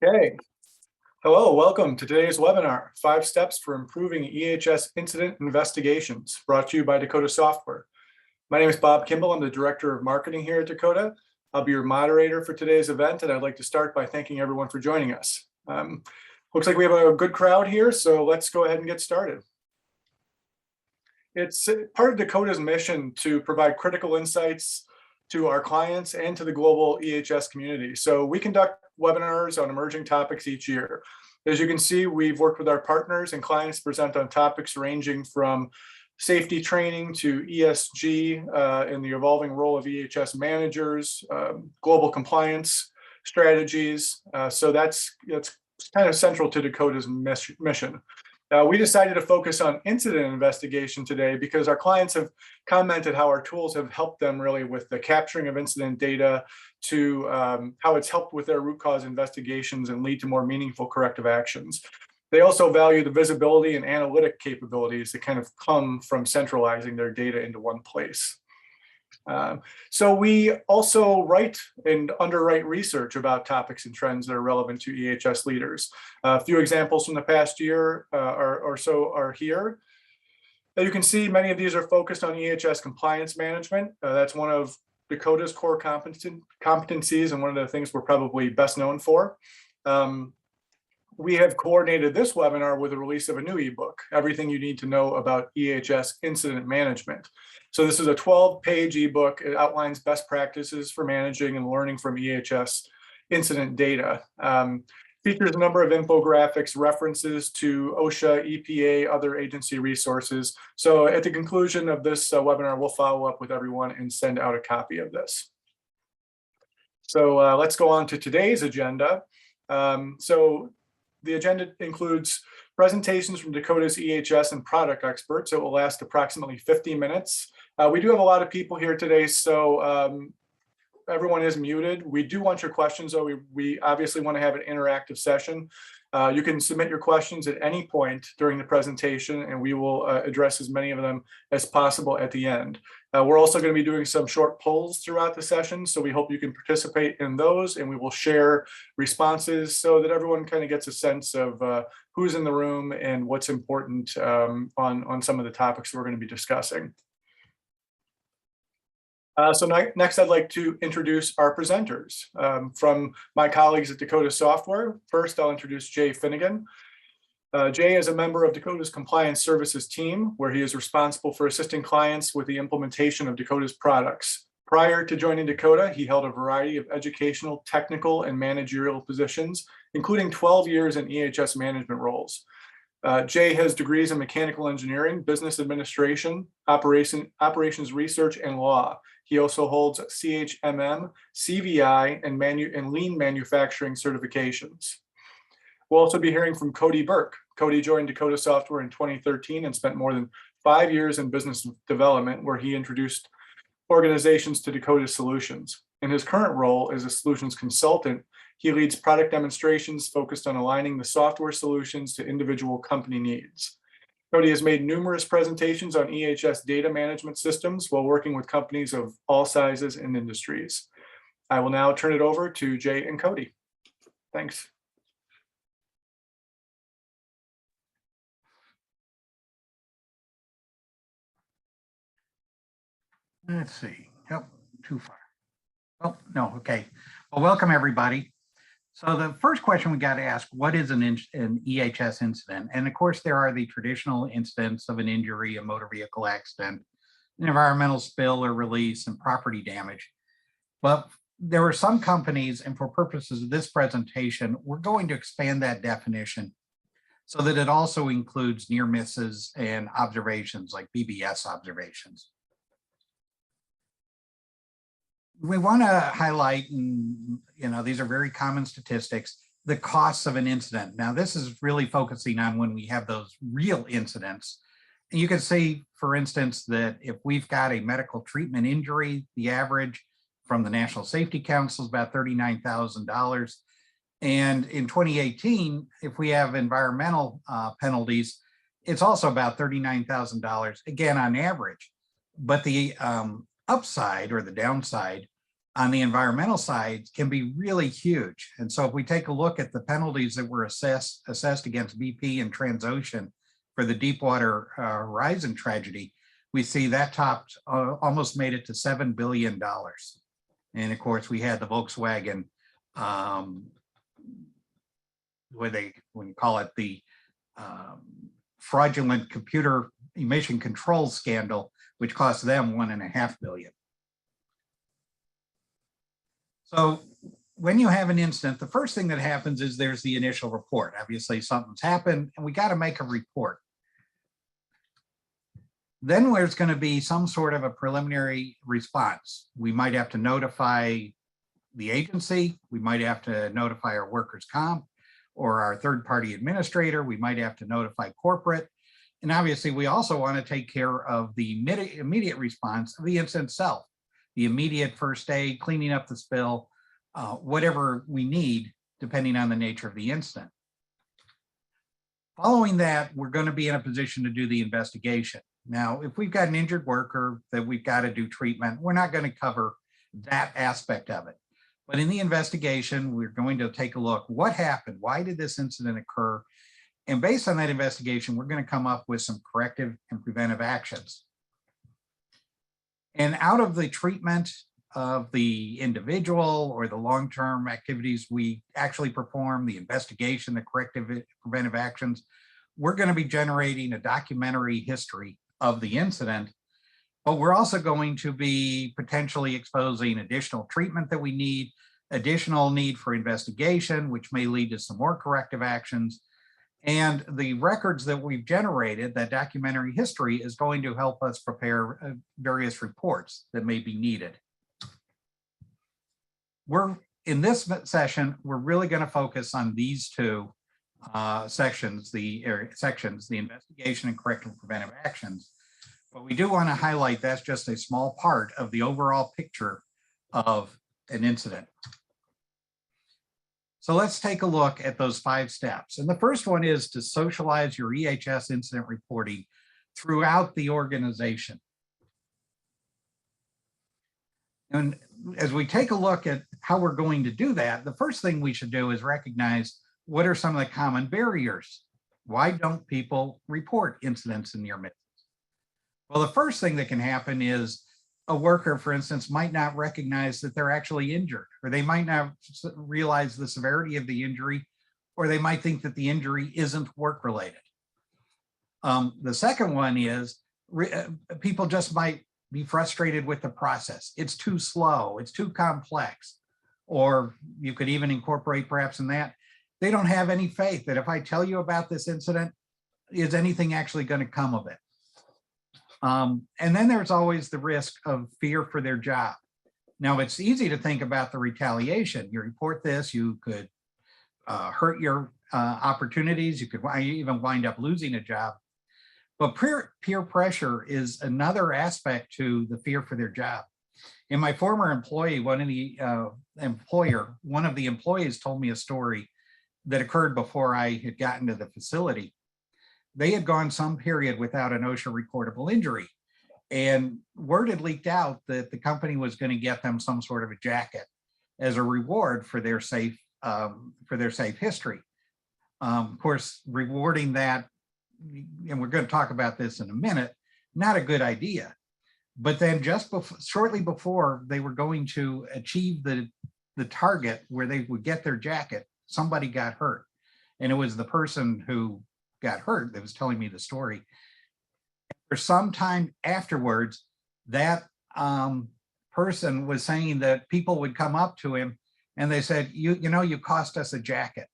Okay. Hello, welcome to today's webinar, 5 Steps for Improving EHS Incident Investigations, brought to you by Dakota Software. My name is Bob Kimball. I'm the Director of Marketing here at Dakota. I'll be your moderator for today's event, and I'd like to start by thanking everyone for joining us. Looks like we have a good crowd here, so let's go ahead and get started. It's part of Dakota's mission to provide critical insights to our clients and to the global EHS community. So we conduct webinars on emerging topics each year. As you can see, we've worked with our partners and clients to present on topics ranging from safety training to ESG and the evolving role of EHS managers, global compliance strategies. So that's kind of central to Dakota's mission. We decided to focus on incident investigation today because our clients have commented how our tools have helped them really with the capturing of incident data to how it's helped with their root cause investigations and lead to more meaningful corrective actions. They also value the visibility and analytic capabilities that kind of come from centralizing their data into one place. So we also write and underwrite research about topics and trends that are relevant to EHS leaders. A few examples from the past year or so are here. As you can see, many of these are focused on EHS compliance management. That's one of Dakota's core competencies and one of the things we're probably best known for. We have coordinated this webinar with the release of a new ebook, Everything You Need to Know About EHS Incident Management. So this is a 12-page ebook. It outlines best practices for managing and learning from EHS incident data. Features a number of infographics, references to OSHA, EPA, other agency resources. So at the conclusion of this webinar, we'll follow up with everyone and send out a copy of this. So let's go on to today's agenda. So the agenda includes presentations from Dakota's EHS and product experts. It will last approximately 50 minutes. We do have a lot of people here today, so everyone is muted. We do want your questions, though. We obviously want to have an interactive session. You can submit your questions at any point during the presentation, and we will address as many of them as possible at the end. We're also going to be doing some short polls throughout the session, so we hope you can participate in those, and we will share responses so that everyone kind of gets a sense of who's in the room and what's important on some of the topics we're going to be discussing. So next, I'd like to introduce our presenters from my colleagues at Dakota Software. First, I'll introduce Jay Finnegan. Jay is a member of Dakota's compliance services team, where he is responsible for assisting clients with the implementation of Dakota's products. Prior to joining Dakota, he held a variety of educational, technical, and managerial positions, including 12 years in EHS management roles. Jay has degrees in mechanical engineering, business administration, operations research, and law. He also holds CHMM, CVI, and lean manufacturing certifications. We'll also be hearing from Cody Burke. Cody joined Dakota Software in 2013 and spent more than 5 years in business development, where he introduced organizations to Dakota's solutions. In his current role as a solutions consultant, he leads product demonstrations focused on aligning the software solutions to individual company needs. Cody has made numerous presentations on EHS data management systems while working with companies of all sizes and industries. I will now turn it over to Jay and Cody. Thanks. Let's see. Yep, too far. Oh, no, okay. Well, welcome everybody. So the first question we got to ask, what is an EHS incident? And of course, there are the traditional incidents of an injury, a motor vehicle accident, an environmental spill or release, and property damage. But there are some companies, and for purposes of this presentation, we're going to expand that definition so that it also includes near misses and observations like BBS observations. We want to highlight, and these are very common statistics, the costs of an incident. Now, this is really focusing on when we have those real incidents. And you can see, for instance, that if we've got a medical treatment injury, the average from the National Safety Council is about $39,000. And in 2018, if we have environmental penalties, it's also about $39,000, again, on average. But the upside or the downside on the environmental side can be really huge. And so if we take a look at the penalties that were assessed against BP and Transocean for the Deepwater Horizon tragedy, we see that topped, almost made it to $7 billion. And of course, we had the Volkswagen, when you call it the fraudulent computer emission control scandal, which cost them $1.5 billion. So when you have an incident, the first thing that happens is there's the initial report. Obviously, something's happened and we got to make a report. Then there's going to be some sort of a preliminary response. We might have to notify the agency. We might have to notify our workers' comp or our third-party administrator. We might have to notify corporate. And obviously, we also want to take care of the immediate response of the incident itself, the immediate first aid, cleaning up the spill, whatever we need, depending on the nature of the incident. Following that, we're going to be in a position to do the investigation. Now, if we've got an injured worker that we've got to do treatment, we're not going to cover that aspect of it. But in the investigation, we're going to take a look, what happened? Why did this incident occur? And based on that investigation, we're going to come up with some corrective and preventive actions. And out of the treatment of the individual or the long-term activities we actually perform, the investigation, the corrective and preventive actions, we're going to be generating a documentary history of the incident, but we're also going to be potentially exposing additional treatment that we need, additional need for investigation, which may lead to some more corrective actions. And the records that we've generated, that documentary history, is going to help us prepare various reports that may be needed. In this session, we're really going to focus on these two sections, the investigation and corrective and preventive actions. But we do want to highlight that's just a small part of the overall picture of an incident. So let's take a look at those 5 steps. And the first one is to socialize your EHS incident reporting throughout the organization. And as we take a look at how we're going to do that, the first thing we should do is recognize what are some of the common barriers. Why don't people report incidents in near misses? Well, the first thing that can happen is a worker, for instance, might not recognize that they're actually injured, or they might not realize the severity of the injury, or they might think that the injury isn't work-related. The second one is people just might be frustrated with the process. It's too slow, it's too complex. Or you could even incorporate perhaps in that, they don't have any faith that if I tell you about this incident, is anything actually going to come of it? And then there's always the risk of fear for their job. Now, it's easy to think about the retaliation. You report this, you could hurt your opportunities, you could even wind up losing a job. But peer pressure is another aspect to the fear for their job. In my former employee, one of the employees told me a story that occurred before I had gotten to the facility. They had gone some period without an OSHA recordable injury, and word had leaked out that the company was going to get them some sort of a jacket as a reward for their safe history. Of course, rewarding that, and we're going to talk about this in a minute, not a good idea. But then shortly before they were going to achieve the target where they would get their jacket, somebody got hurt. And it was the person who got hurt that was telling me the story. For some time afterwards, that person was saying that people would come up to him and they said, you know, you cost us a jacket.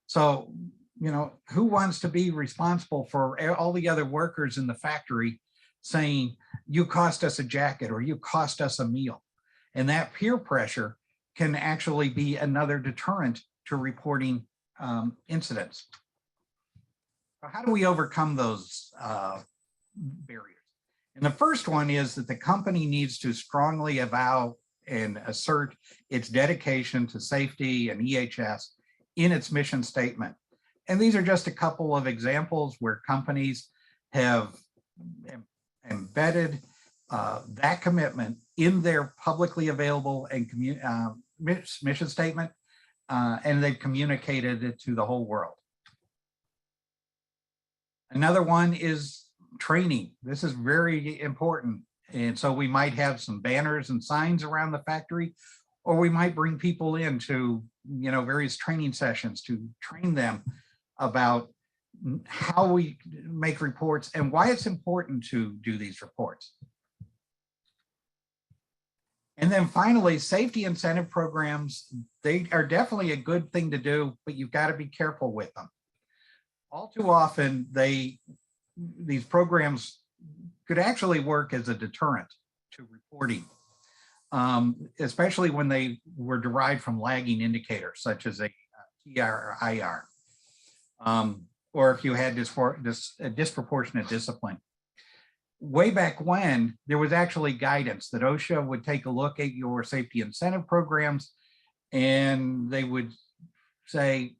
So, you know, who wants to be responsible for all the other workers in the factory saying, you cost us a jacket or you cost us a meal? And that peer pressure can actually be another deterrent to reporting incidents. How do we overcome those barriers? And the first one is that the company needs to strongly avow and assert its dedication to safety and EHS in its mission statement. And these are just a couple of examples where companies have embedded that commitment in their publicly available and mission statement, and they've communicated it to the whole world. Another one is training. This is very important. And so we might have some banners and signs around the factory, or we might bring people in to, various training sessions to train them about how we make reports and why it's important to do these reports. And then finally, safety incentive programs, they are definitely a good thing to do, but you've got to be careful with them. All too often, these programs could actually work as a deterrent to reporting, especially when they were derived from lagging indicators, such as a TR or IR, or if you had disproportionate discipline. Way back when, there was actually guidance that OSHA would take a look at your safety incentive programs, and they would say,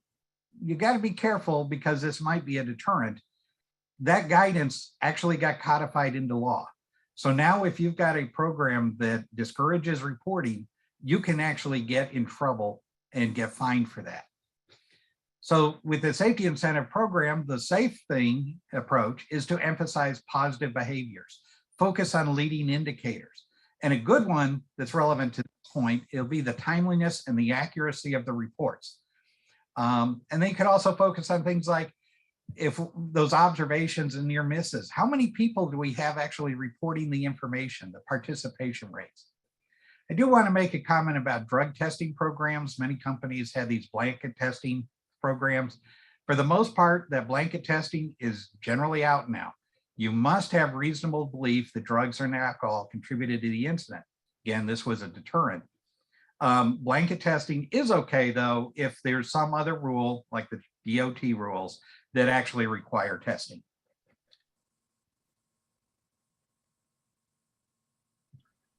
you got to be careful because this might be a deterrent. That guidance actually got codified into law. So now if you've got a program that discourages reporting, you can actually get in trouble and get fined for that. So with the safety incentive program, the safe thing approach is to emphasize positive behaviors, focus on leading indicators. And a good one that's relevant to this point, it'll be the timeliness and the accuracy of the reports. And then you could also focus on things like, if those observations and near misses, how many people do we have actually reporting the information, the participation rates? I do want to make a comment about drug testing programs. Many companies have these blanket testing programs. For the most part, that blanket testing is generally out now. You must have reasonable belief that drugs and alcohol contributed to the incident. Again, this was a deterrent. Blanket testing is okay, though, if there's some other rule, like the DOT rules, that actually require testing.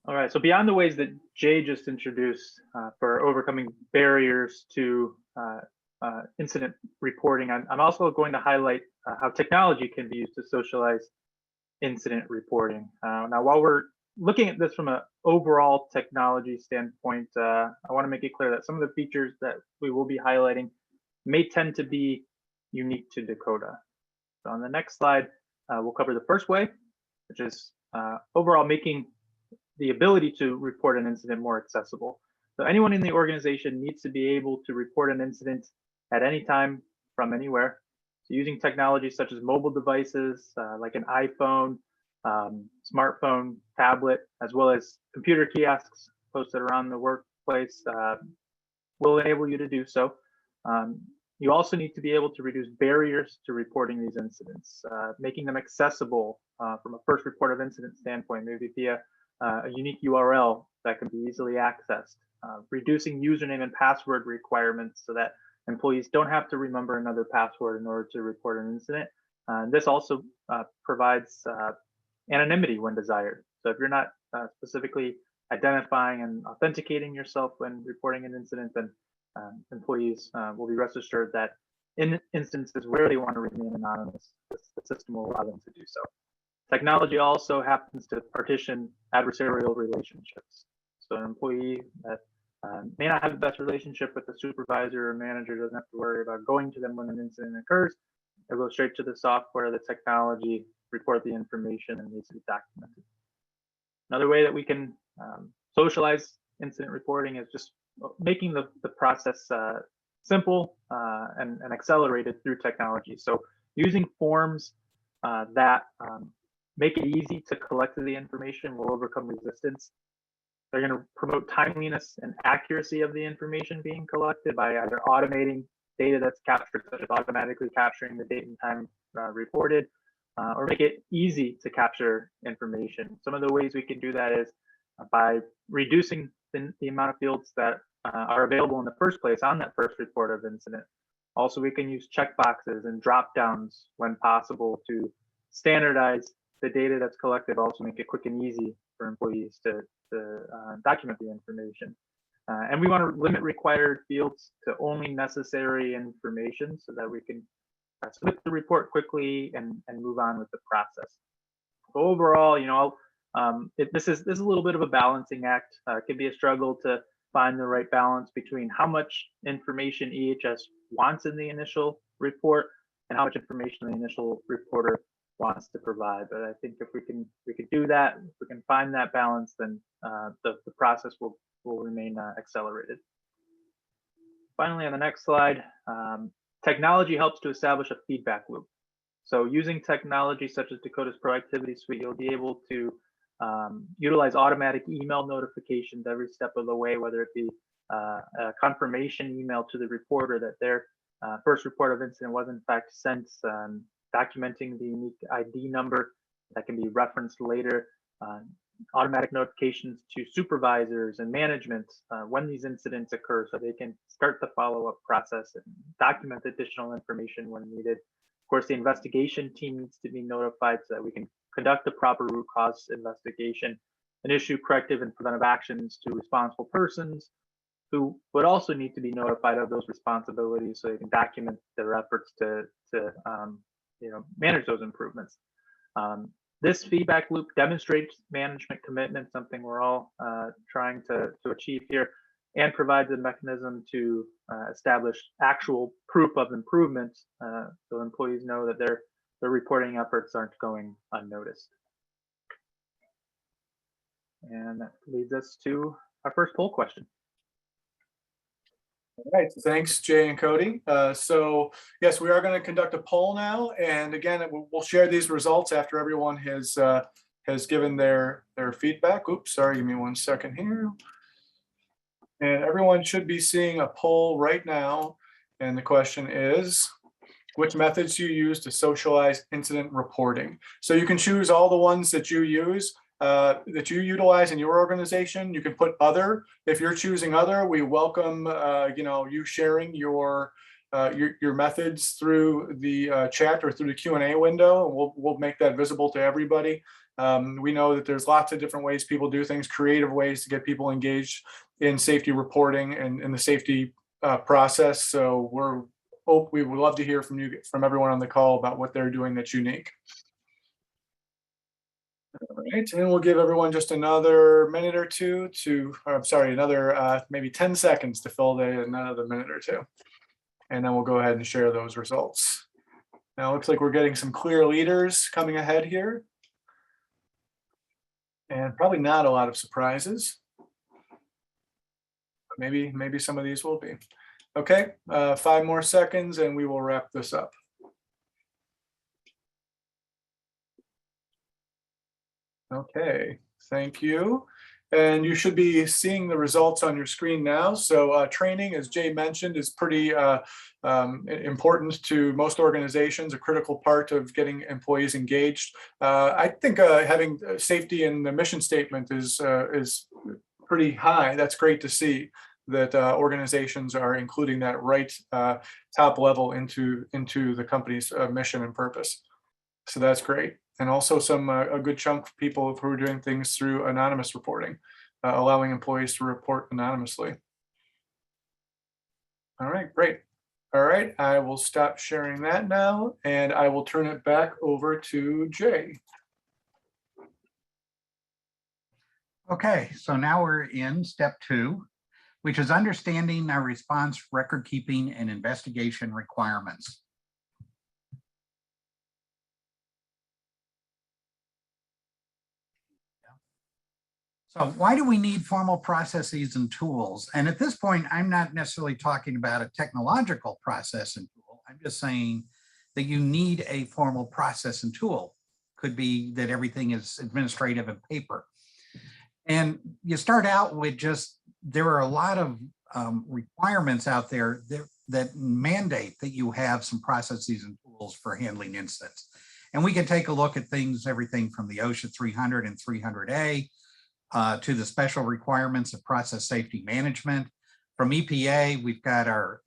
All right, so beyond the ways that Jay just introduced for overcoming barriers to incident reporting, I'm also going to highlight how technology can be used to socialize incident reporting. Now, while we're looking at this from an overall technology standpoint, I want to make it clear that some of the features that we will be highlighting may tend to be unique to Dakota. So on the next slide, we'll cover the first way, which is overall making the ability to report an incident more accessible. So anyone in the organization needs to be able to report an incident at any time from anywhere. So using technology such as mobile devices like an iPhone, smartphone, tablet, as well as computer kiosks posted around the workplace will enable you to do so. You also need to be able to reduce barriers to reporting these incidents, making them accessible from a first report of incident standpoint, maybe via a unique URL that can be easily accessed, reducing username and password requirements so that employees don't have to remember another password in order to report an incident. This also provides anonymity when desired. So if you're not specifically identifying and authenticating yourself when reporting an incident, then employees will be rest assured that in instances where they want to remain anonymous, the system will allow them to do so. Technology also happens to partition adversarial relationships. So an employee that may not have the best relationship with the supervisor or manager doesn't have to worry about going to them when an incident occurs. They'll go straight to the software, the technology, report the information, and needs to be documented. Another way that we can socialize incident reporting is just making the process simple and accelerated through technology. So using forms that make it easy to collect the information will overcome resistance. They're going to promote timeliness and accuracy of the information being collected by either automating data that's captured, such as automatically capturing the date and time reported, or make it easy to capture information. Some of the ways we can do that is by reducing the amount of fields that are available in the first place on that first report of incident. Also, we can use checkboxes and drop downs when possible to standardize the data that's collected, also make it quick and easy for employees to document the information. And we want to limit required fields to only necessary information so that we can submit the report quickly and move on with the process. So overall, This is a little bit of a balancing act. It can be a struggle to find the right balance between how much information EHS wants in the initial report and how much information the initial reporter wants to provide. But I think if we can do that, if we can find that balance, then the process will remain accelerated. Finally, on the next slide, technology helps to establish a feedback loop. So using technology such as Dakota's Proactivity Suite, you'll be able to utilize automatic email notifications every step of the way, whether it be a confirmation email to the reporter that their first report of incident was in fact sent, documenting the unique ID number that can be referenced later, automatic notifications to supervisors and management when these incidents occur, so they can start the follow-up process and document additional information when needed. Of course, the investigation team needs to be notified so that we can conduct the proper root cause investigation and issue corrective and preventive actions to responsible persons who would also need to be notified of those responsibilities so they can document their efforts to manage those improvements. This feedback loop demonstrates management commitment, something we're all trying to achieve here, and provides a mechanism to establish actual proof of improvements so employees know that their reporting efforts aren't going unnoticed. And that leads us to our first poll question. All right, thanks, Jay and Cody. So yes, we are going to conduct a poll now, and again, we'll share these results after everyone has given their feedback. Oops, sorry, give me 1 second here. And everyone should be seeing a poll right now, and the question is, which methods do you use to socialize incident reporting? So you can choose all the ones that you use. That you utilize in your organization. You can put other. If you're choosing other, we welcome you sharing your methods through the chat or through the Q&A window. We'll make that visible to everybody. We know that there's lots of different ways people do things, creative ways to get people engaged in safety reporting and in the safety process. So we would love to hear from everyone on the call about what they're doing that's unique. All right, and we'll give everyone just another minute or two another maybe 10 seconds to fill in another minute or two. And then we'll go ahead and share those results. Now it looks like we're getting some clear leaders coming ahead here. And probably not a lot of surprises. But maybe some of these will be. Okay, 5 more seconds and we will wrap this up. Okay, thank you. And you should be seeing the results on your screen now. So training, as Jay mentioned, is pretty important to most organizations, a critical part of getting employees engaged. I think having safety in the mission statement is pretty high. That's great to see that organizations are including that right top level into the company's mission and purpose. So that's great. And also a good chunk of people who are doing things through anonymous reporting, allowing employees to report anonymously. All right, great. All right, I will stop sharing that now, and I will turn it back over to Jay. Okay, so now we're in step 2, which is understanding our response record keeping and investigation requirements. So why do we need formal processes and tools? And at this point, I'm not necessarily talking about a technological process and tool. I'm just saying that you need a formal process and tool. Could be that everything is administrative and paper. And you start out with there are a lot of requirements out there that mandate that you have some processes and tools for handling incidents. And we can take a look at things, everything from the OSHA 300 and 300A, to the special requirements of process safety management. From EPA, we've got our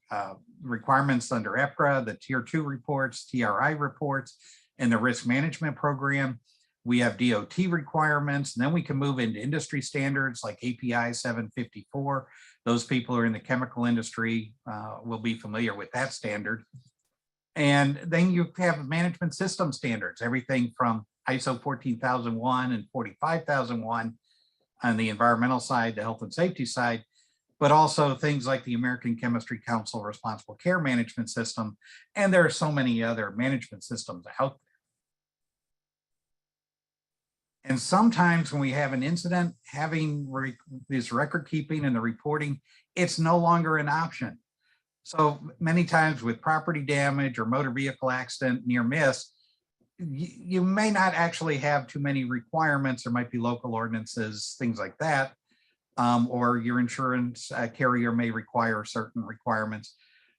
requirements under EPRA, the Tier 2 reports, TRI reports, and the risk management program. We have DOT requirements, and then we can move into industry standards like API 754. Those people who are in the chemical industry will be familiar with that standard. And then you have management system standards, everything from ISO 14001 and 45001 on the environmental side, the health and safety side, but also things like the American Chemistry Council Responsible Care Management System. And there are so many other management systems out there. And sometimes when we have an incident, having this record keeping and the reporting, it's no longer an option. So many times with property damage or motor vehicle accident, near miss, you may not actually have too many requirements. There might be local ordinances, things like that. Or your insurance carrier may require certain requirements.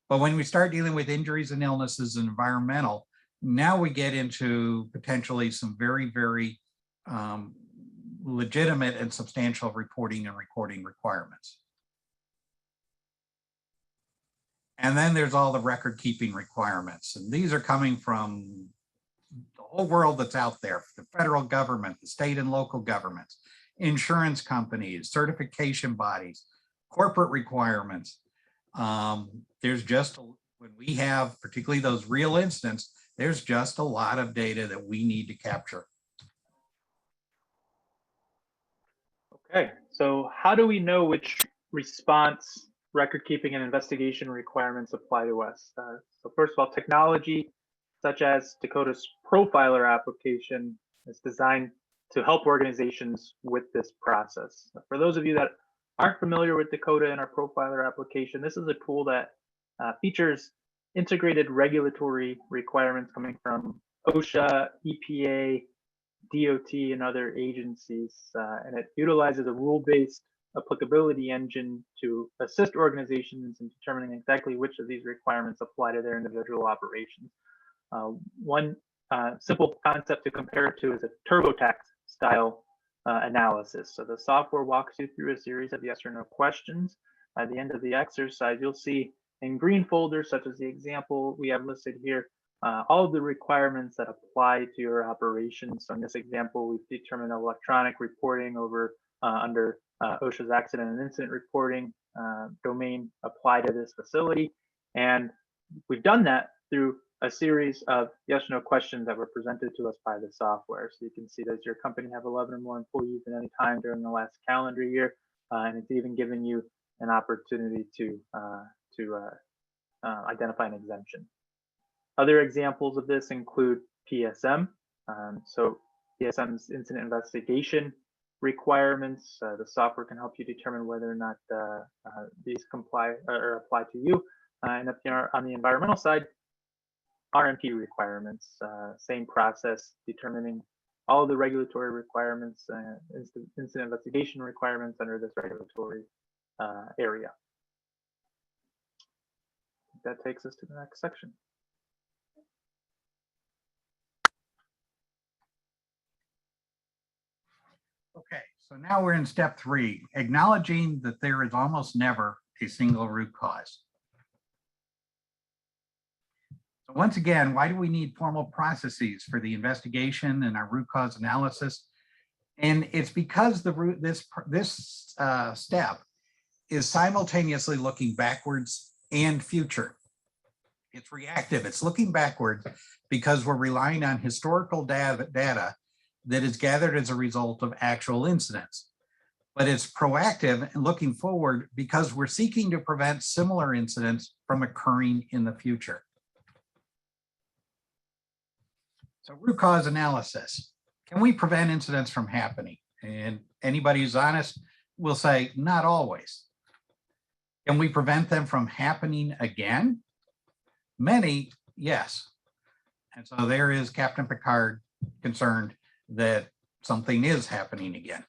But when we start dealing with injuries and illnesses and environmental, now we get into potentially some very, very legitimate and substantial reporting and recording requirements. And then there's all the record keeping requirements. And these are coming from the whole world that's out there, the federal government, the state and local governments, insurance companies, certification bodies, corporate requirements. There's just, when we have particularly those real incidents, there's just a lot of data that we need to capture. Okay, so how do we know which response, record keeping, and investigation requirements apply to us? So first of all, technology such as Dakota's profiler application is designed to help organizations with this process. For those of you that aren't familiar with Dakota and our profiler application, this is a tool that features integrated regulatory requirements coming from OSHA, EPA, DOT, and other agencies, and it utilizes a rule-based applicability engine to assist organizations in determining exactly which of these requirements apply to their individual operations. One simple concept to compare it to is a TurboTax style analysis. So the software walks you through a series of yes or no questions. At the end of the exercise, you'll see in green folders, such as the example we have listed here, all of the requirements that apply to your operations. So in this example, we've determined electronic reporting over under OSHA's accident and incident reporting domain apply to this facility. And we've done that through a series of yes or no questions that were presented to us by the software. So you can see, does your company have 11 or more employees at any time during the last calendar year? And it's even giving you an opportunity to identify an exemption. Other examples of this include PSM. So PSM's incident investigation requirements. The software can help you determine whether or not these comply or apply to you. And if you're on the environmental side, RMP requirements, same process, determining all of the regulatory requirements, incident investigation requirements under this regulatory area. That takes us to the next section. Okay, so now we're in step 3, acknowledging that there is almost never a single root cause. So once again, why do we need formal processes for the investigation and our root cause analysis? And it's because this step is simultaneously looking backwards and future. It's reactive, it's looking backwards because we're relying on historical data that is gathered as a result of actual incidents. But it's proactive and looking forward because we're seeking to prevent similar incidents from occurring in the future. So root cause analysis. Can we prevent incidents from happening? And anybody who's honest will say, not always. Can we prevent them from happening again? Many, yes. And so there is Captain Picard concerned that something is happening again.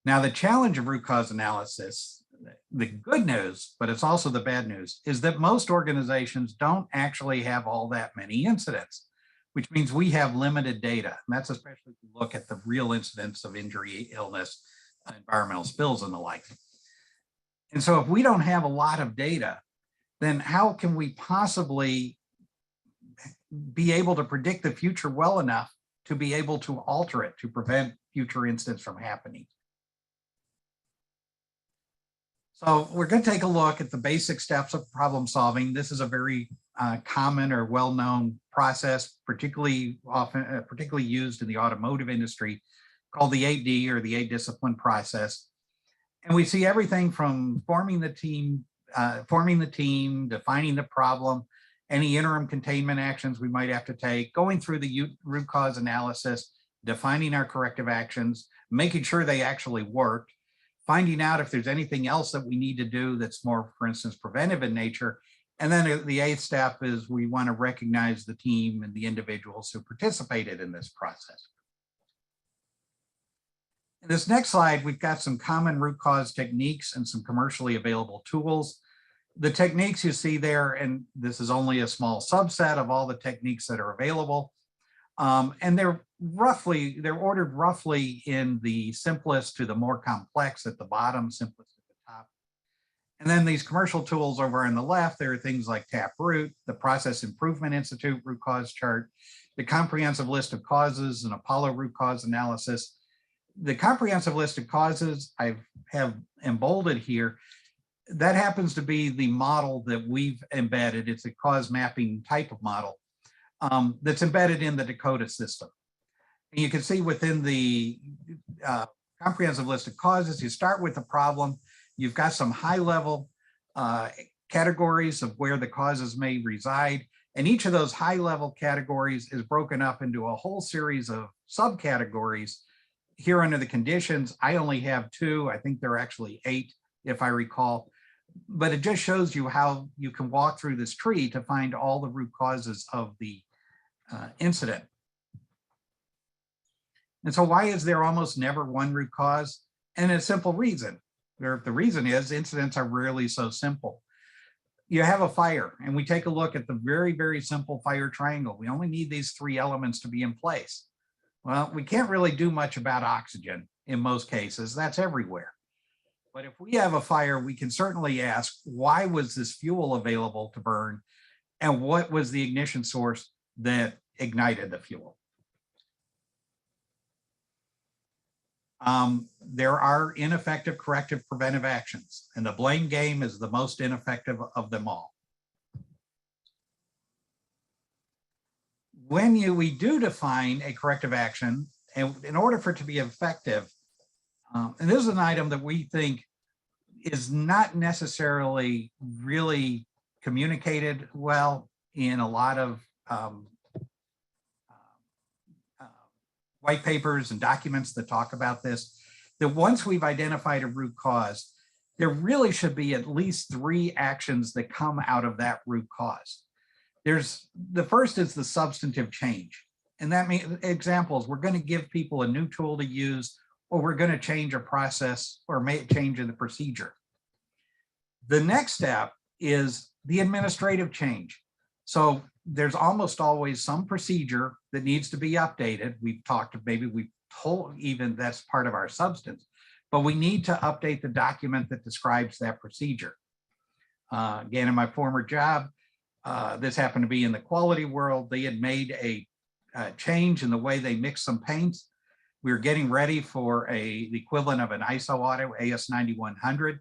Now, the challenge of root cause analysis, the good news, but it's also the bad news, is that most organizations don't actually have all that many incidents, which means we have limited data. And that's especially if you look at the real incidents of injury, illness, environmental spills and the like. And so if we don't have a lot of data, then how can we possibly be able to predict the future well enough to be able to alter it, to prevent future incidents from happening? So we're going to take a look at the basic steps of problem solving. This is a very common or well-known process, particularly used in the automotive industry, called the 8D or the 8 discipline process. And we see everything from forming the team, defining the problem, any interim containment actions we might have to take, going through the root cause analysis, defining our corrective actions, making sure they actually worked, finding out if there's anything else that we need to do that's more, for instance, preventive in nature. And then the 8th step is we want to recognize the team and the individuals who participated in this process. In this next slide, we've got some common root cause techniques and some commercially available tools. The techniques you see there, and this is only a small subset of all the techniques that are available. And they're ordered roughly in the simplest to the more complex at the bottom, simplest at the top. And then these commercial tools over on the left, there are things like Taproot, the Process Improvement Institute root cause chart, the comprehensive list of causes, and Apollo root cause analysis. The comprehensive list of causes I have emboldened here. That happens to be the model that we've embedded. It's a cause mapping type of model that's embedded in the Dakota system. And you can see within the comprehensive list of causes, you start with the problem. You've got some high level categories of where the causes may reside. And each of those high level categories is broken up into a whole series of subcategories. Here under the conditions, I only have 2. I think there are actually 8, if I recall. But it just shows you how you can walk through this tree to find all the root causes of the incident. And so why is there almost never one root cause? And a simple reason. The reason is incidents are rarely so simple. You have a fire, and we take a look at the very, very simple fire triangle. We only need these 3 elements to be in place. Well, we can't really do much about oxygen in most cases. That's everywhere. But if we have a fire, we can certainly ask, why was this fuel available to burn? And what was the ignition source that ignited the fuel? There are ineffective corrective preventive actions, and the blame game is the most ineffective of them all. When we do define a corrective action, and in order for it to be effective, and this is an item that we think is not necessarily really communicated well in a lot of white papers and documents that talk about this, that once we've identified a root cause, there really should be at least 3 actions that come out of that root cause. The first is the substantive change. And that means examples, we're going to give people a new tool to use, or we're going to change a process or make change in the procedure. The next step is the administrative change. So there's almost always some procedure that needs to be updated. We've told even that's part of our substance, but we need to update the document that describes that procedure. Again, in my former job, this happened to be in the quality world. They had made a change in the way they mixed some paints. We were getting ready for the equivalent of an ISO audit, AS9100.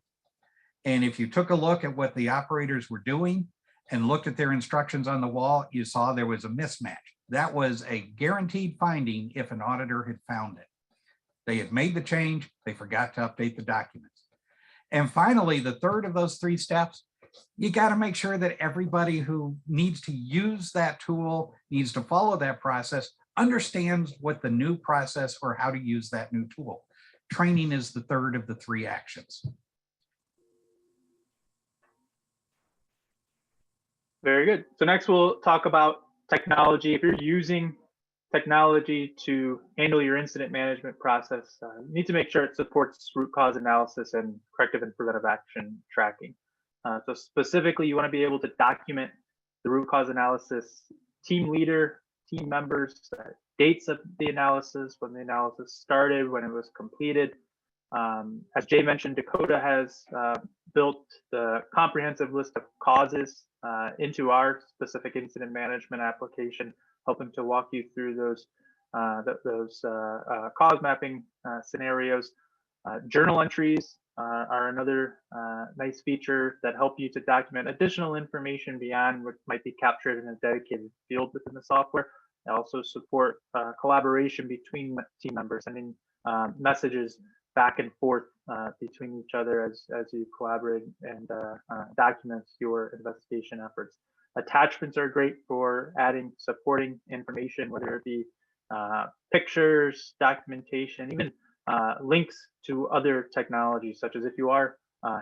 And if you took a look at what the operators were doing and looked at their instructions on the wall, you saw there was a mismatch. That was a guaranteed finding if an auditor had found it. They had made the change, they forgot to update the documents. And finally, the third of those 3 steps, you got to make sure that everybody who needs to use that tool, needs to follow that process, understands what the new process or how to use that new tool. Training is the third of the 3 actions. Very good. So next we'll talk about technology. If you're using technology to handle your incident management process, you need to make sure it supports root cause analysis and corrective and preventive action tracking. So specifically, you want to be able to document the root cause analysis, team leader, team members, dates of the analysis, when the analysis started, when it was completed. As Jay mentioned, Dakota has built the comprehensive list of causes into our specific incident management application, helping to walk you through those cause mapping scenarios, journal entries are another nice feature that help you to document additional information beyond what might be captured in a dedicated field within the software. They also support collaboration between team members, sending messages back and forth between each other as you collaborate and document your investigation efforts. Attachments are great for adding supporting information, whether it be pictures, documentation, even links to other technologies, such as if you are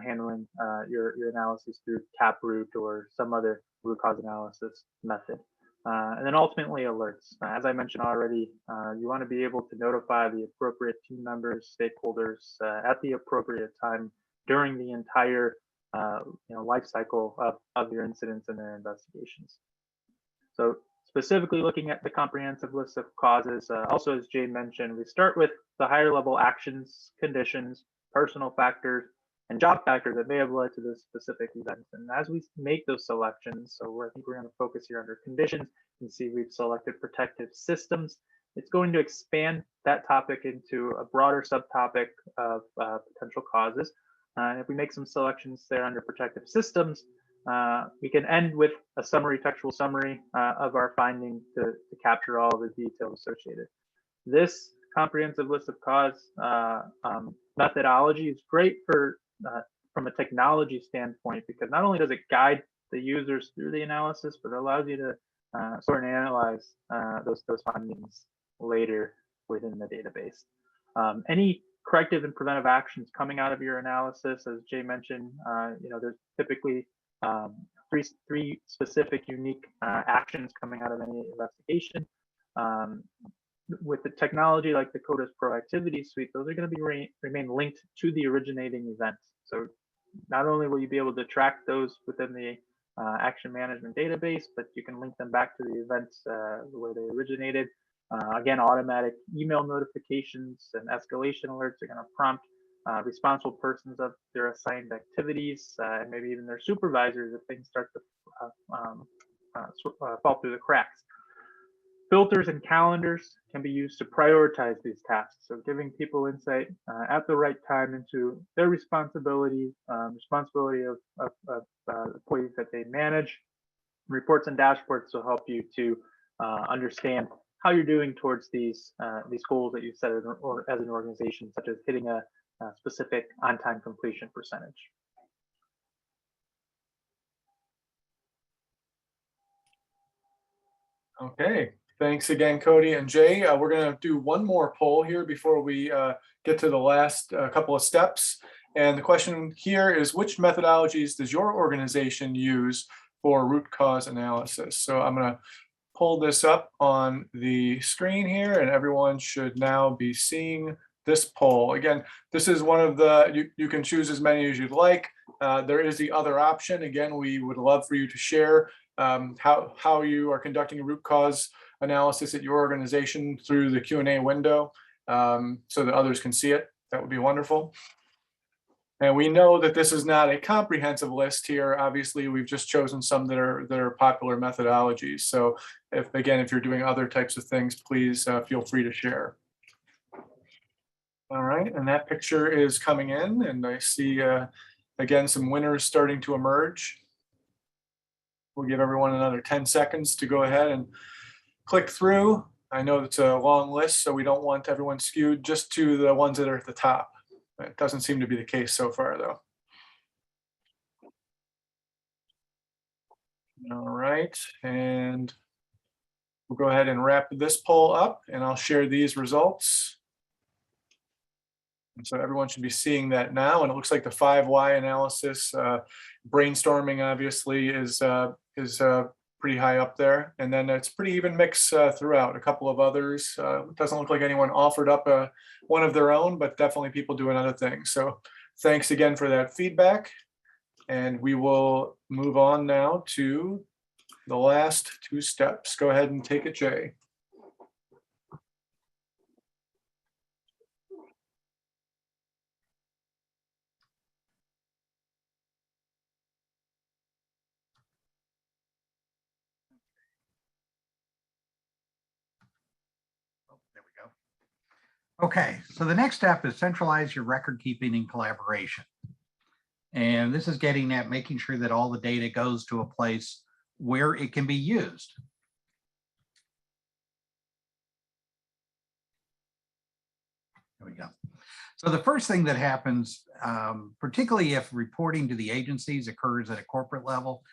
handling your analysis through Taproot or some other root cause analysis method. And then ultimately alerts. As I mentioned already, you want to be able to notify the appropriate team members, stakeholders at the appropriate time during the entire life cycle of your incidents and their investigations. So specifically looking at the comprehensive list of causes, also as Jay mentioned, we start with the higher level actions, conditions, personal factors, and job factors that may have led to this specific event. And as we make those selections, so I think we're going to focus here under conditions. You can see we've selected protective systems. It's going to expand that topic into a broader subtopic of potential causes. And if we make some selections there under protective systems, we can end with a summary, textual summary of our finding to capture all the details associated. This comprehensive list of cause methodology is great for from a technology standpoint, because not only does it guide the users through the analysis, but it allows you to sort and analyze those findings later within the database. Any corrective and preventive actions coming out of your analysis, as Jay mentioned, there's typically three specific unique actions coming out of any investigation. With the technology like Dakota's proactivity suite, those are going to be remain linked to the originating event. So not only will you be able to track those within the action management database, but you can link them back to the events where they originated. Again, automatic email notifications and escalation alerts are going to prompt responsible persons of their assigned activities and maybe even their supervisors if things start to fall through the cracks. Filters and calendars can be used to prioritize these tasks. So giving people insight at the right time into their responsibility of employees that they manage. Reports and dashboards will help you to understand how you're doing towards these goals that you set as an organization, such as hitting a specific on-time completion percentage. Okay, thanks again, Cody and Jay. We're going to do one more poll here before we get to the last couple of steps. And the question here is, which methodologies does your organization use for root cause analysis? So I'm going to pull this up on the screen here, and everyone should now be seeing this poll. Again, this is one of the, you can choose as many as you'd like. There is the other option. Again, we would love for you to share how you are conducting a root cause analysis at your organization through the Q&A window so that others can see it. That would be wonderful. And we know that this is not a comprehensive list here. Obviously, we've just chosen some that are popular methodologies. So if you're doing other types of things, please feel free to share. All right, and that picture is coming in, and I see again some winners starting to emerge. We'll give everyone another 10 seconds to go ahead and click through. I know it's a long list, so we don't want everyone skewed just to the ones that are at the top. It doesn't seem to be the case so far, though. All right, and we'll go ahead and wrap this poll up, and I'll share these results. And so everyone should be seeing that now, and it looks like the 5 why analysis, brainstorming obviously is pretty high up there, and then it's pretty even mix throughout. A couple of others, it doesn't look like anyone offered up one of their own, but definitely people doing other things. So thanks again for that feedback, and we will move on now to the last 2 steps. Go ahead and take it, Jay. There we go. Okay, so the next step is centralize your record keeping and collaboration. And this is getting at making sure that all the data goes to a place where it can be used. There we go. So the first thing that happens, particularly if reporting to the agencies occurs at a corporate level,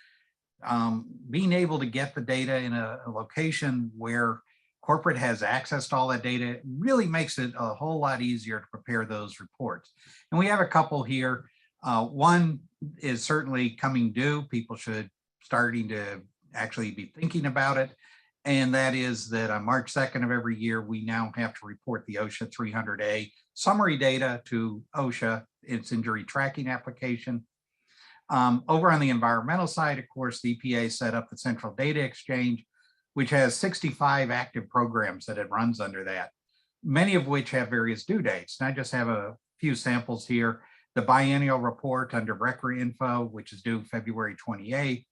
being able to get the data in a location where corporate has access to all that data really makes it a whole lot easier to prepare those reports. And we have a couple here. One is certainly coming due. People should starting to actually be thinking about it. And that is that on March 2nd of every year, we now have to report the OSHA 300A summary data to OSHA, its injury tracking application. Over on the environmental side, of course, the EPA set up the Central Data Exchange, which has 65 active programs that it runs under that, many of which have various due dates. And I just have a few samples here. The biennial report under RECRA info, which is due February 28th.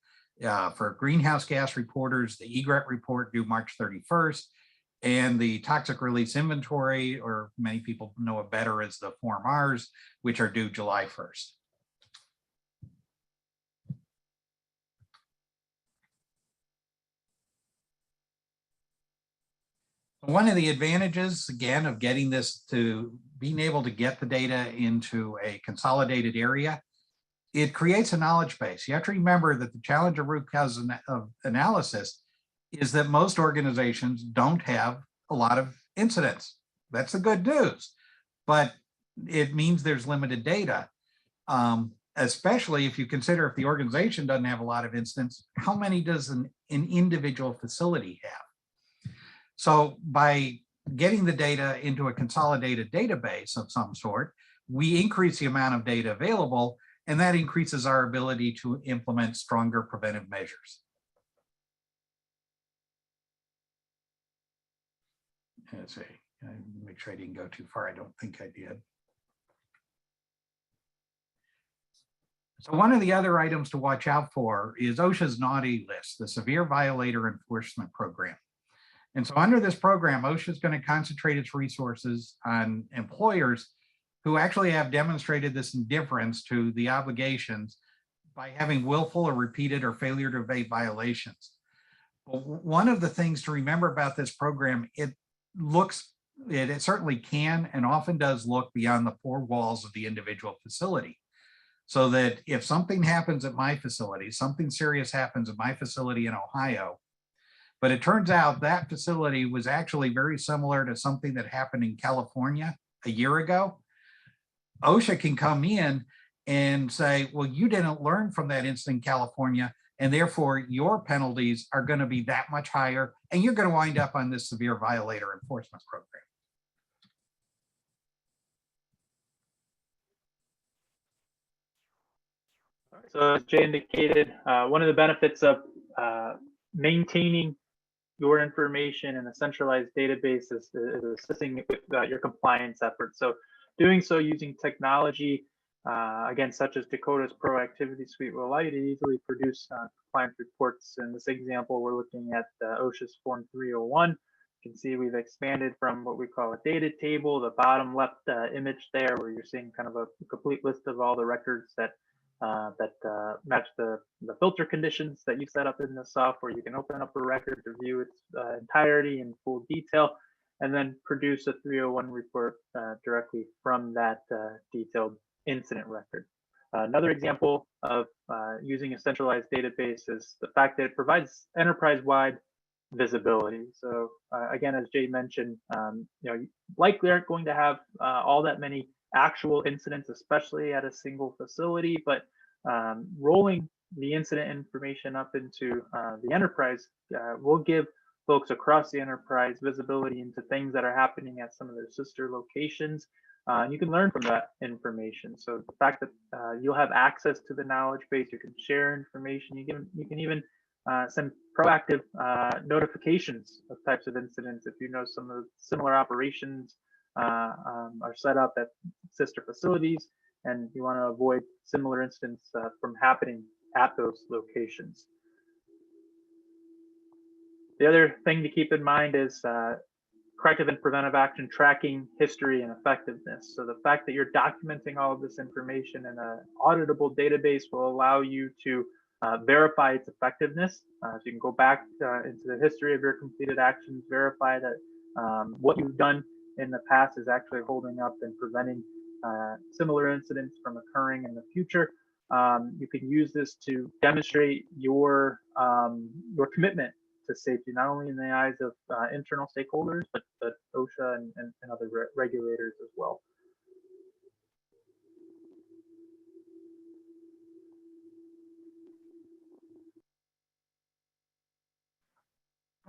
For greenhouse gas reporters, the EGRET report due March 31st. And the toxic release inventory, or many people know it better as the Form Rs, which are due July 1st. One of the advantages, again, of getting this to being able to get the data into a consolidated area, it creates a knowledge base. You have to remember that the challenge of root cause analysis is that most organizations don't have a lot of incidents. That's the good news, but it means there's limited data, especially if you consider if the organization doesn't have a lot of incidents, how many does an individual facility have? So by getting the data into a consolidated database of some sort, we increase the amount of data available, and that increases our ability to implement stronger preventive measures. Let's see, make sure I didn't go too far. I don't think I did. So one of the other items to watch out for is OSHA's naughty list, the Severe Violator Enforcement Program. And so under this program, OSHA is going to concentrate its resources on employers who actually have demonstrated this indifference to the obligations by having willful or repeated or failure to obey violations. But one of the things to remember about this program, it certainly can and often does look beyond the four walls of the individual facility. So that if something happens at my facility, something serious happens at my facility in Ohio, but it turns out that facility was actually very similar to something that happened in California a year ago, OSHA can come in and say, well, you didn't learn from that incident in California, and therefore your penalties are going to be that much higher, and you're going to wind up on this severe violator enforcement program. So as Jay indicated, one of the benefits of maintaining your information in a centralized database is assisting with your compliance efforts. So doing so using technology, again, such as Dakota's Proactivity Suite, will allow you to easily produce compliance reports. In this example, we're looking at OSHA's Form 301. You can see we've expanded from what we call a data table, the bottom left image there, where you're seeing kind of a complete list of all the records that match the filter conditions that you set up in the software. You can open up a record to view its entirety in full detail, and then produce a 301 report directly from that detailed incident record. Another example of using a centralized database is the fact that it provides enterprise-wide visibility. So again, as Jay mentioned, you likely aren't going to have all that many actual incidents, especially at a single facility, but rolling the incident information up into the enterprise will give folks across the enterprise visibility into things that are happening at some of their sister locations. And you can learn from that information. So the fact that you'll have access to the knowledge base, you can share information, you can even send proactive notifications of types of incidents if you know some of the similar operations are set up at sister facilities, and you want to avoid similar incidents from happening at those locations. The other thing to keep in mind is corrective and preventive action tracking history and effectiveness. So the fact that you're documenting all of this information in an auditable database will allow you to verify its effectiveness. So you can go back into the history of your completed actions, verify that what you've done in the past is actually holding up and preventing similar incidents from occurring in the future. You can use this to demonstrate your commitment to safety, not only in the eyes of internal stakeholders, but OSHA and other regulators as well.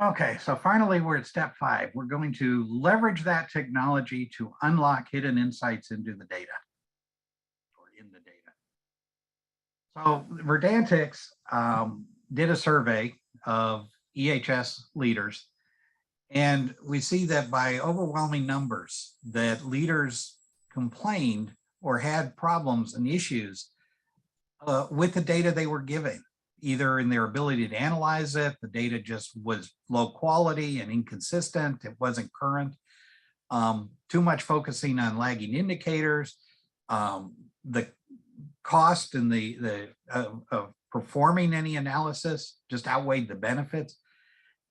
Okay, so finally, we're at step 5. We're going to leverage that technology to unlock hidden insights into the data, or in the data. So Verdantix did a survey of EHS leaders, and we see that by overwhelming numbers that leaders complained or had problems and issues with the data they were giving, either in their ability to analyze it, the data just was low quality and inconsistent, it wasn't current, too much focusing on lagging indicators, the cost and of performing any analysis just outweighed the benefits.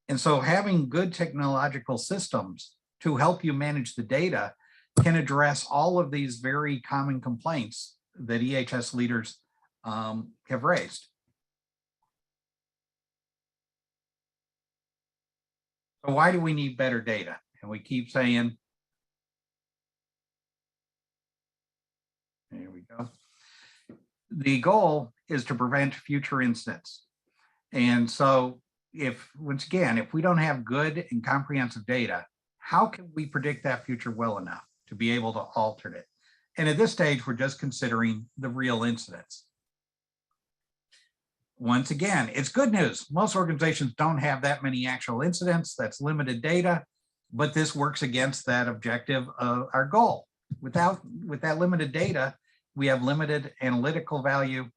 And so having good technological systems to help you manage the data can address all of these very common complaints that EHS leaders have raised. So why do we need better data? And we keep saying, here we go. The goal is to prevent future incidents. And so once again, if we don't have good and comprehensive data, how can we predict that future well enough to be able to alter it? And at this stage, we're just considering the real incidents. Once again, it's good news. Most organizations don't have that many actual incidents. That's limited data, but this works against that objective of our goal. With that limited data, we have limited analytical value.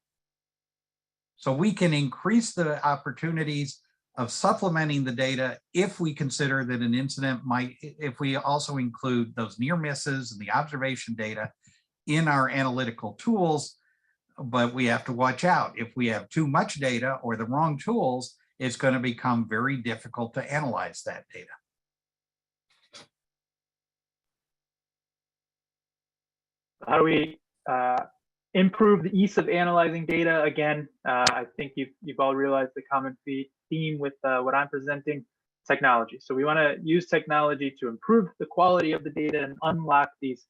So we can increase the opportunities of supplementing the data if we consider that an incident if we also include those near misses and the observation data in our analytical tools. But we have to watch out. If we have too much data or the wrong tools, it's going to become very difficult to analyze that data. How do we improve the ease of analyzing data? Again, I think you've all realized the common theme with what I'm presenting: technology. So we want to use technology to improve the quality of the data and unlock these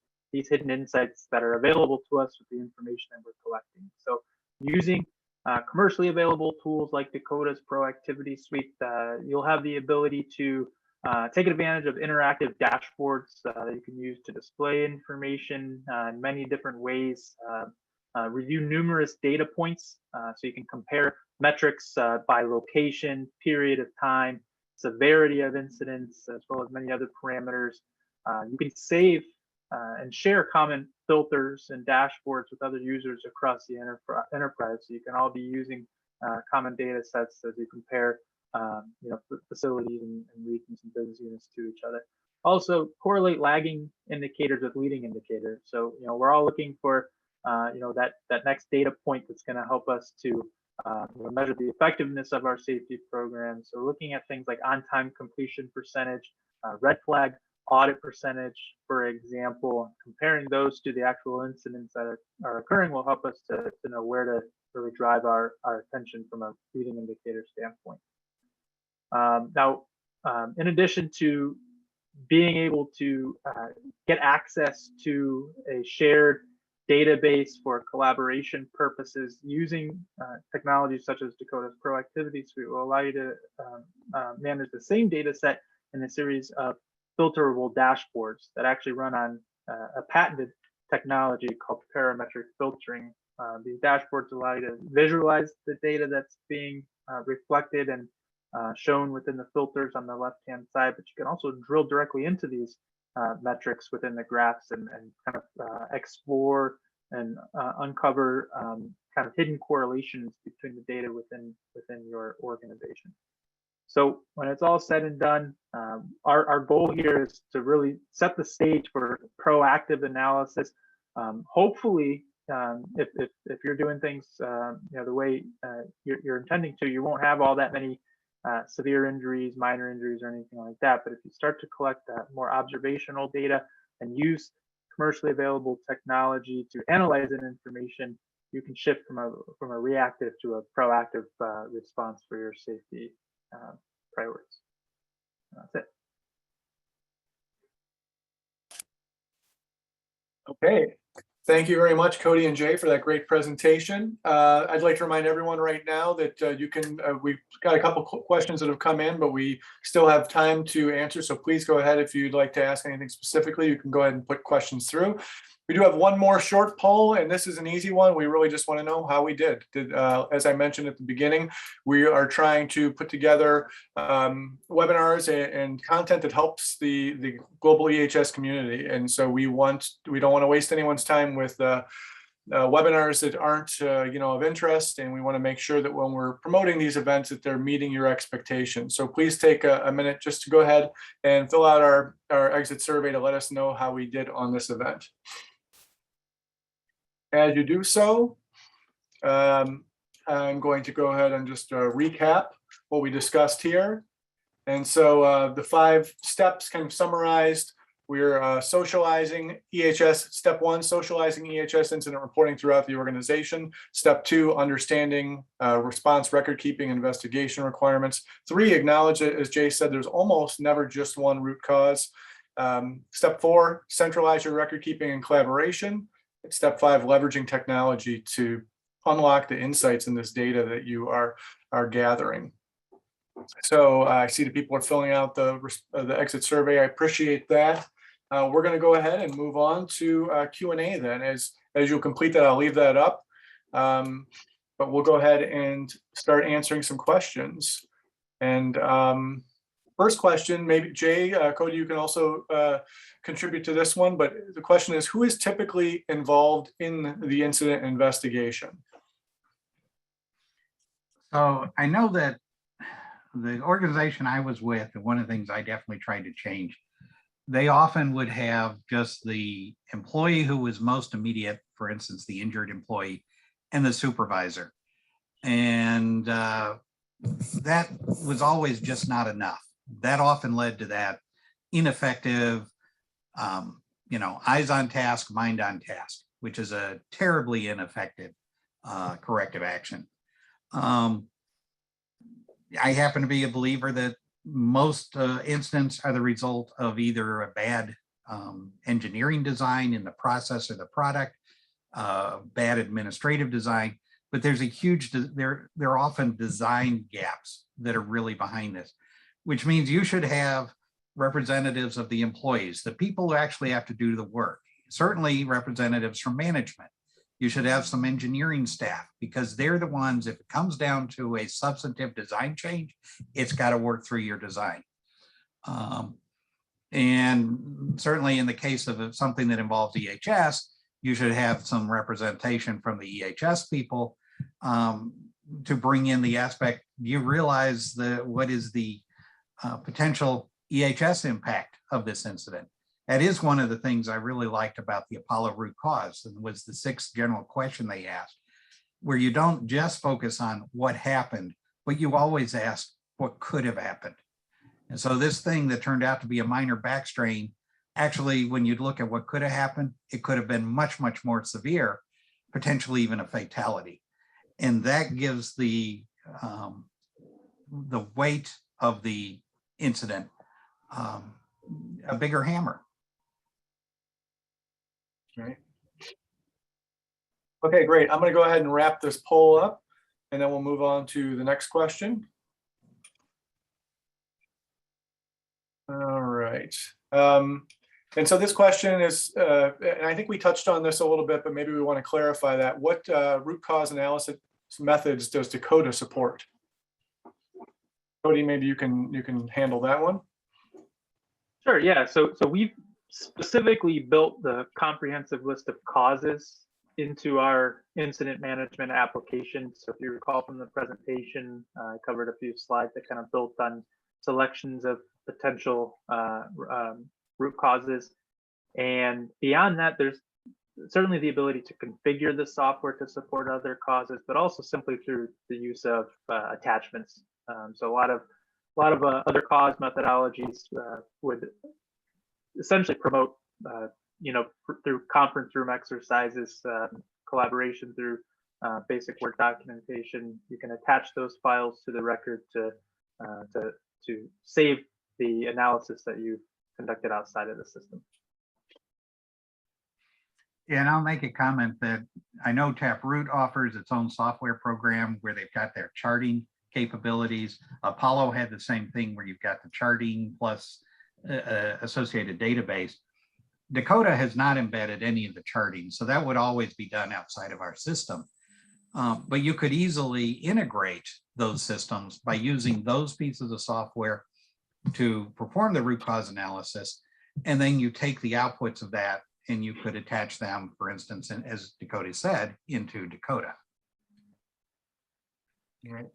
hidden insights that are available to us with the information that we're collecting. So using commercially available tools like Dakota's Proactivity Suite, you'll have the ability to take advantage of interactive dashboards that you can use to display information in many different ways, review numerous data points so you can compare metrics by location, period of time, severity of incidents, as well as many other parameters. You can save and share common filters and dashboards with other users across the enterprise. So you can all be using common data sets as you compare facilities and regions and business units to each other. Also, correlate lagging indicators with leading indicators. So we're all looking for that next data point that's going to help us to measure the effectiveness of our safety program. So looking at things like on-time completion percentage, red flag audit percentage, for example, comparing those to the actual incidents that are occurring will help us to know where to really drive our attention from a leading indicator standpoint. Now, in addition to being able to get access to a shared database for collaboration purposes, using technologies such as Dakota's Proactivity Suite will allow you to manage the same data set in a series of filterable dashboards that actually run on a patented technology called parametric filtering. These dashboards allow you to visualize the data that's being reflected and shown within the filters on the left-hand side, but you can also drill directly into these metrics within the graphs and kind of explore and uncover kind of hidden correlations between the data within your organization. So when it's all said and done, our goal here is to really set the stage for proactive analysis. Hopefully, if you're doing things the way you're intending to, you won't have all that many severe injuries, minor injuries, or anything like that. But if you start to collect more observational data and use commercially available technology to analyze that information, you can shift from a reactive to a proactive response for your safety priorities. That's it. Okay. Thank you very much, Cody and Jay, for that great presentation. I'd like to remind everyone right now that you can, we've got a couple questions that have come in, but we still have time to answer. So please go ahead. If you'd like to ask anything specifically, you can go ahead and put questions through. We do have one more short poll, and this is an easy one. We really just want to know how we did. As I mentioned at the beginning, we are trying to put together webinars and content that helps the global EHS community. And so we don't want to waste anyone's time with webinars that aren't of interest, and we want to make sure that when we're promoting these events that they're meeting your expectations. So please take a minute just to go ahead and fill out our exit survey to let us know how we did on this event. As you do so, I'm going to go ahead and just recap what we discussed here. And so the 5 steps kind of summarized. We're socializing EHS. Step 1, socializing EHS incident reporting throughout the organization. Step 2, understanding response record keeping investigation requirements. 3, acknowledge it, as Jay said, there's almost never just one root cause. Step 4, centralize your record keeping and collaboration. Step 5, leveraging technology to unlock the insights in this data that you are gathering. So I see that people are filling out the exit survey. I appreciate that. We're going to go ahead and move on to Q&A then. As you'll complete that, I'll leave that up. But we'll go ahead and start answering some questions. And first question, maybe Jay, Cody, you can also contribute to this one, but the question is, who is typically involved in the incident investigation? So I know that the organization I was with, and one of the things I definitely tried to change, they often would have just the employee who was most immediate, for instance, the injured employee, and the supervisor. And that was always just not enough. That often led to that ineffective, eyes on task, mind on task, which is a terribly ineffective corrective action. I happen to be a believer that most incidents are the result of either a bad engineering design in the process or the product, bad administrative design, but there's a huge, there are often design gaps that are really behind this, which means you should have representatives of the employees, the people who actually have to do the work, certainly representatives from management. You should have some engineering staff, because they're the ones, if it comes down to a substantive design change, it's got to work through your design. And certainly in the case of something that involves EHS, you should have some representation from the EHS people to bring in the aspect. You realize what is the potential EHS impact of this incident? That is one of the things I really liked about the Apollo root cause, and was the 6th general question they asked, where you don't just focus on what happened, but you always ask what could have happened. And so this thing that turned out to be a minor back strain, actually, when you look at what could have happened, it could have been much, much more severe, potentially even a fatality. And that gives the weight of the incident a bigger hammer. Right. Okay, great. I'm going to go ahead and wrap this poll up, and then we'll move on to the next question. All right. And so this question is, and I think we touched on this a little bit, but maybe we want to clarify that. What root cause analysis methods does Dakota support? Cody, maybe you can handle that one. Sure. Yeah. So we've specifically built the comprehensive list of causes into our incident management application. So if you recall from the presentation, I covered a few slides that kind of built on selections of potential root causes. And beyond that, there's certainly the ability to configure the software to support other causes, but also simply through the use of attachments. So a lot of other cause methodologies would essentially promote, through conference room exercises, collaboration through basic work documentation. You can attach those files to the record to save the analysis that you conducted outside of the system. Yeah, and I'll make a comment that I know Taproot offers its own software program where they've got their charting capabilities. Apollo had the same thing where you've got the charting plus associated database. Dakota has not embedded any of the charting, so that would always be done outside of our system. But you could easily integrate those systems by using those pieces of software to perform the root cause analysis, and then you take the outputs of that and you could attach them, for instance, and as Dakota said, into Dakota. Right.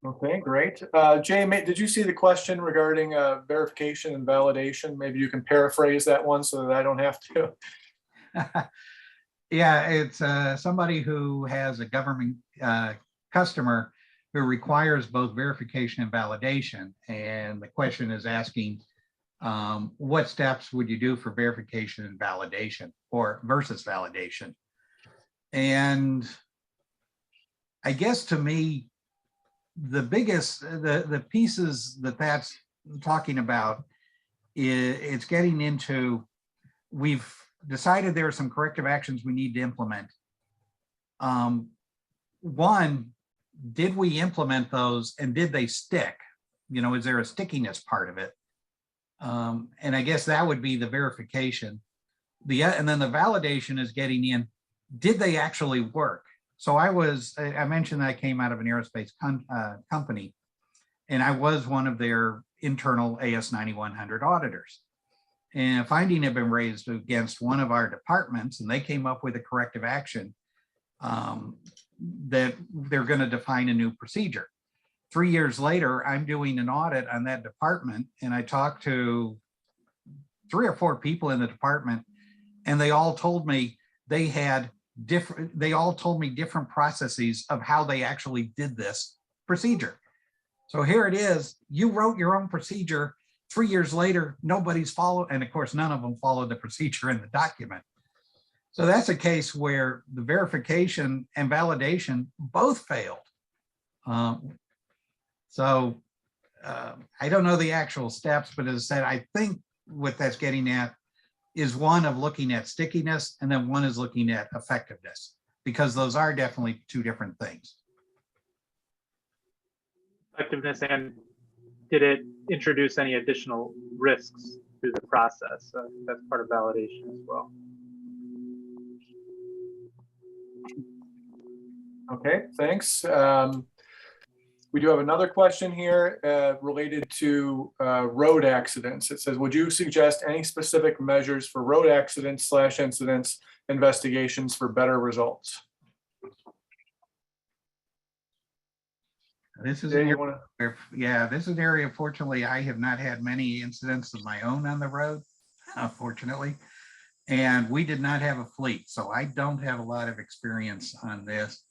Okay, great. Jay, did you see the question regarding verification and validation? Maybe you can paraphrase that one so that I don't have to. Yeah, it's somebody who has a government customer who requires both verification and validation. And the question is asking, what steps would you do for verification and validation or versus validation? And I guess to me, the biggest, the pieces that's talking about is it's getting into, we've decided there are some corrective actions we need to implement. One, did we implement those and did they stick? Is there a stickiness part of it? And I guess that would be the verification. And then the validation is getting in, did they actually work? So I mentioned that I came out of an aerospace company, and I was one of their internal AS9100 auditors. And a finding had been raised against one of our departments, and they came up with a corrective action that they're going to define a new procedure. 3 years later, I'm doing an audit on that department, and I talked to 3 or 4 people in the department, and they all told me different processes of how they actually did this procedure. So here it is, you wrote your own procedure, 3 years later, nobody's followed, and of course, none of them followed the procedure in the document. So that's a case where the verification and validation both failed. I don't know the actual steps, but as I said, I think what that's getting at is one of looking at stickiness, and then one is looking at effectiveness, because those are definitely 2 different things. Effectiveness, and did it introduce any additional risks through the process? That's part of validation as well. Okay, thanks. We do have another question here related to road accidents. It says, would you suggest any specific measures for road accidents / incidents investigations for better results? This is an area this is an area, fortunately, I have not had many incidents of my own on the road, unfortunately. And we did not have a fleet, so I don't have a lot of experience on this.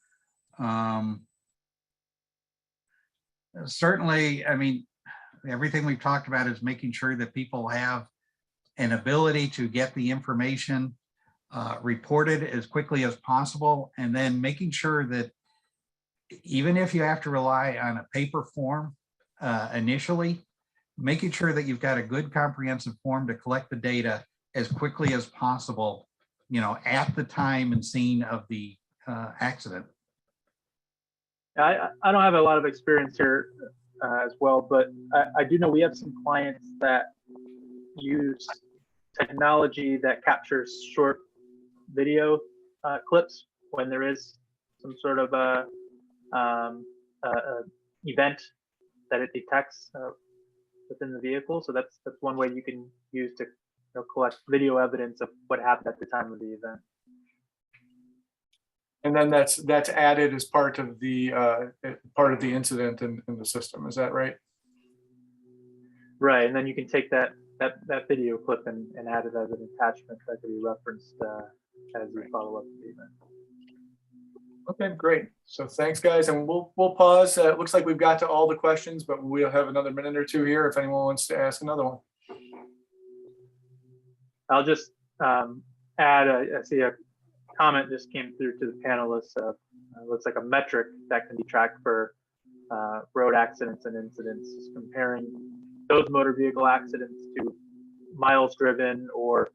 Certainly, I mean, everything we've talked about is making sure that people have an ability to get the information reported as quickly as possible, and then making sure that even if you have to rely on a paper form initially, making sure that you've got a good comprehensive form to collect the data as quickly as possible, at the time and scene of the accident. I don't have a lot of experience here as well, but I do know we have some clients that use technology that captures short video clips when there is some sort of a event that it detects within the vehicle. So that's one way you can use to collect video evidence of what happened at the time of the event. And then that's added as part of the incident in the system. Is that right? Right, and then you can take that video clip and add it as an attachment that could be referenced as you follow up the event. Okay, great. So thanks, guys, and we'll pause. It looks like we've got to all the questions, but we'll have another minute or two here if anyone wants to ask another one. I'll just add, I see a comment just came through to the panelists. Looks like a metric that can be tracked for road accidents and incidents, comparing those motor vehicle accidents to miles driven or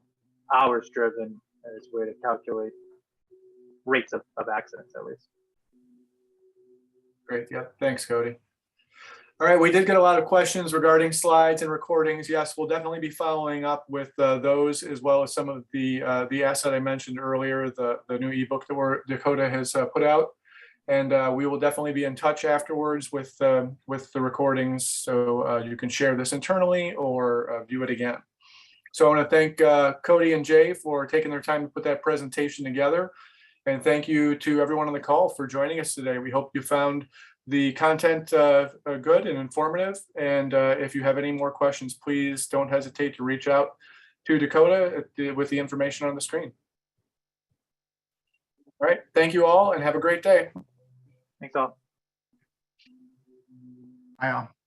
hours driven as a way to calculate rates of accidents, at least. Great. Yeah. Thanks, Cody. All right. We did get a lot of questions regarding slides and recordings. Yes, we'll definitely be following up with those, as well as some of the asset I mentioned earlier, the new ebook that Dakota has put out. And we will definitely be in touch afterwards with the recordings, so you can share this internally or view it again. So I want to thank Cody and Jay for taking their time to put that presentation together. And thank you to everyone on the call for joining us today. We hope you found the content good and informative. And if you have any more questions, please don't hesitate to reach out to Dakota with the information on the screen. All right. Thank you all and have a great day. Thanks all. Bye all.